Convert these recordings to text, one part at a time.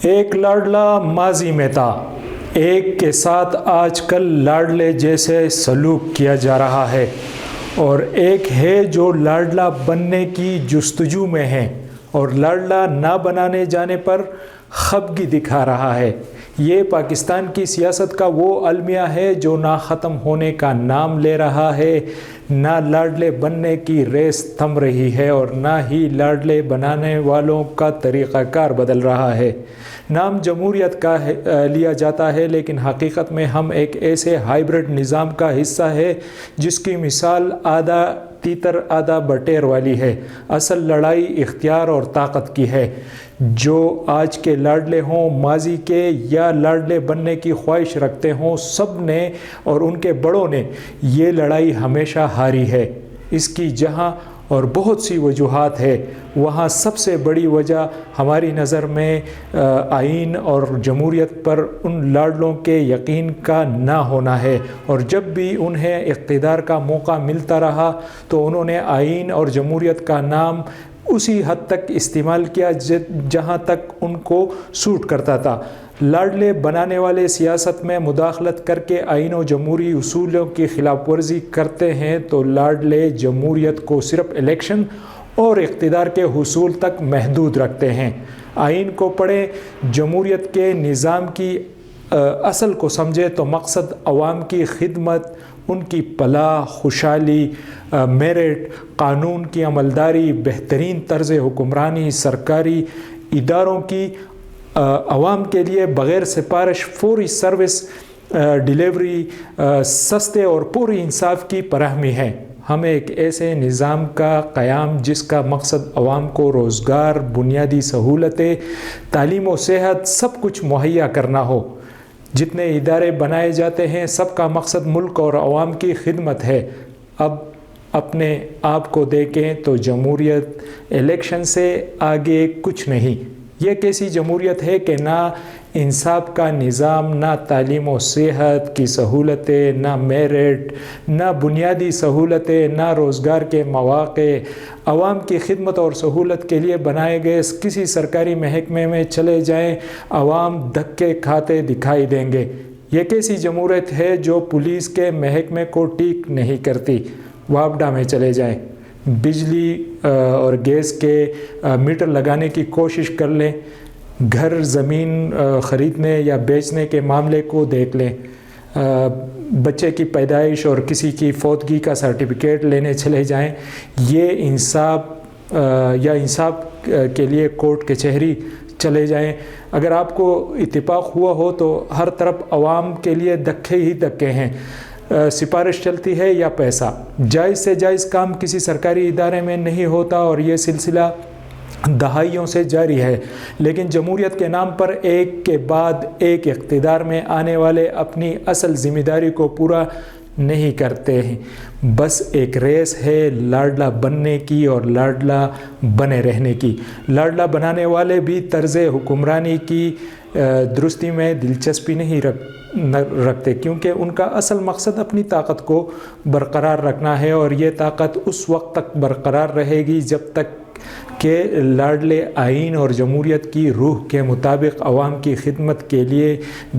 ایک لاڈلا ماضی میں تھا، ایک کے ساتھ آج کل لاڈلے جیسے سلوک کیا جا رہا ہے، اور ایک ہے جو لاڈلا بننے کی جستجو میں ہے اور لاڈلا نہ بنانے جانے پر خفگی دکھا رہا ہے۔ یہ پاکستان کی سیاست کا وہ المیہ ہے جو نہ ختم ہونے کا نام لے رہا ہے، نہ لاڈلے بننے کی ریس تھم رہی ہے اور نہ ہی لاڈلے بنانے والوں کا طریقہ کار بدل رہا ہے۔ نام جمہوریت کا لیا جاتا ہے، لیکن حقیقت میں ہم ایک ایسے ہائیبرڈ نظام کا حصہ ہے جس کی مثال آدھا تیتر آدھا بٹیر والی ہے۔ اصل لڑائی اختیار اور طاقت کی ہے۔ جو آج کے لاڈلے ہوں، ماضی کے یا لاڈلے بننے کی خواہش رکھتے ہوں، سب نے اور ان کے بڑوں نے یہ لڑائی ہمیشہ ہاری ہے۔ اس کی جہاں اور بہت سی وجوہات ہے، وہاں سب سے بڑی وجہ ہماری نظر میں آئین اور جمہوریت پر ان لاڈلوں کے یقین کا نہ ہونا ہے، اور جب بھی انہیں اقتدار کا موقع ملتا رہا تو انہوں نے آئین اور جمہوریت کا نام اسی حد تک استعمال کیا جہاں تک ان کو سوٹ کرتا تھا۔ لاڈلے بنانے والے سیاست میں مداخلت کر کے آئین و جمہوری اصولوں کی خلاف ورزی کرتے ہیں تو لاڈلے جمہوریت کو صرف الیکشن اور اقتدار کے حصول تک محدود رکھتے ہیں۔ آئین کو پڑھیں، جمہوریت کے نظام کی اصل کو سمجھے تو مقصد عوام کی خدمت، ان کی فلاح، خوشحالی، میرٹ، قانون کی عملداری، بہترین طرز حکمرانی، سرکاری اداروں کی عوام کے لیے بغیر سفارش فوری سروس ڈیلیوری، سستے اور پوری انصاف کی فراہمی ہے۔ ہمیں ایک ایسے نظام کا قیام جس کا مقصد عوام کو روزگار، بنیادی سہولتیں، تعلیم و صحت سب کچھ مہیا کرنا ہو۔ جتنے ادارے بنائے جاتے ہیں سب کا مقصد ملک اور عوام کی خدمت ہے۔ اب اپنے آپ کو دیکھیں تو جمہوریت الیکشن سے آگے کچھ نہیں۔ یہ کیسی جمہوریت ہے کہ نہ انصاف کا نظام، نہ تعلیم و صحت کی سہولتیں، نہ میرٹ، نہ بنیادی سہولتیں، نہ روزگار کے مواقع۔ عوام کی خدمت اور سہولت کے لیے بنائے گئے کسی سرکاری محکمے میں چلے جائیں، عوام دھکے کھاتے دکھائی دیں گے۔ یہ کیسی جمہوریت ہے جو پولیس کے محکمے کو ٹھیک نہیں کرتی؟ وابڈا میں چلے جائیں، بجلی اور گیس کے میٹر لگانے کی کوشش کر لیں، گھر زمین خریدنے یا بیچنے کے معاملے کو دیکھ لیں، بچے کی پیدائش اور کسی کی فوتگی کا سرٹیفکیٹ لینے چلے جائیں۔ یہ انصاف کے لیے کورٹ کچہری چلے جائیں۔ اگر آپ کو اتفاق ہوا ہو تو ہر طرف عوام کے لیے دھکے ہی دھکے ہیں۔ سفارش چلتی ہے یا پیسہ۔ جائز سے جائز کام کسی سرکاری ادارے میں نہیں ہوتا اور یہ سلسلہ دہائیوں سے جاری ہے، لیکن جمہوریت کے نام پر ایک کے بعد ایک اقتدار میں آنے والے اپنی اصل ذمہ داری کو پورا نہیں کرتے ہیں۔ بس ایک ریس ہے لاڈلا بننے کی اور لاڈلا بنے رہنے کی۔ لاڈلا بنانے والے بھی طرز حکمرانی کی درستی میں دلچسپی نہیں رکھتے، کیونکہ ان کا اصل مقصد اپنی طاقت کو برقرار رکھنا ہے، اور یہ طاقت اس وقت تک برقرار رہے گی جب تک کہ لاڈلے آئین اور جمہوریت کی روح کے مطابق عوام کی خدمت کے لیے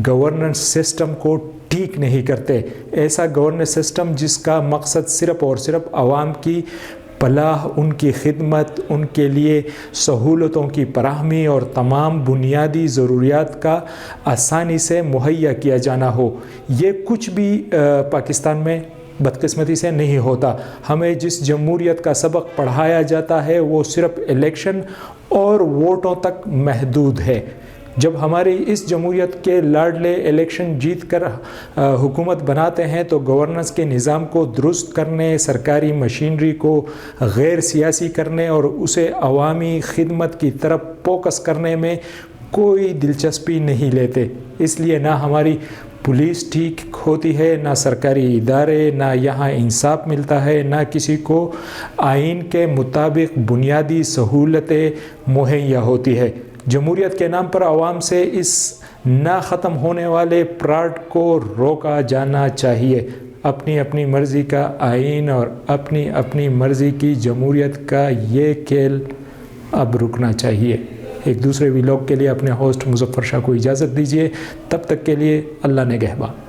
گورننس سسٹم کو ٹھیک نہیں کرتے۔ ایسا گورننس سسٹم جس کا مقصد صرف اور صرف عوام کی فلاح، ان کی خدمت، ان کے لیے سہولتوں کی فراہمی اور تمام بنیادی ضروریات کا آسانی سے مہیا کیا جانا ہو۔ یہ کچھ بھی پاکستان میں بدقسمتی سے نہیں ہوتا۔ ہمیں جس جمہوریت کا سبق پڑھایا جاتا ہے وہ صرف الیکشن اور ووٹوں تک محدود ہے۔ جب ہماری اس جمہوریت کے لاڈلے الیکشن جیت کر حکومت بناتے ہیں تو گورننس کے نظام کو درست کرنے، سرکاری مشینری کو غیر سیاسی کرنے اور اسے عوامی خدمت کی طرف فوکس کرنے میں کوئی دلچسپی نہیں لیتے۔ اس لیے نہ ہماری پولیس ٹھیک ہوتی ہے، نہ سرکاری ادارے، نہ یہاں انصاف ملتا ہے، نہ کسی کو آئین کے مطابق بنیادی سہولتیں مہیا ہوتی ہے۔ جمہوریت کے نام پر عوام سے اس نہ ختم ہونے والے فراڈ کو روکا جانا چاہیے۔ اپنی اپنی مرضی کا آئین اور اپنی اپنی مرضی کی جمہوریت کا یہ کھیل اب رکنا چاہیے۔ ایک دوسرے ولاگ کے لیے اپنے ہوسٹ مظفر شاہ کو اجازت دیجیے، تب تک کے لیے اللہ نگہبان۔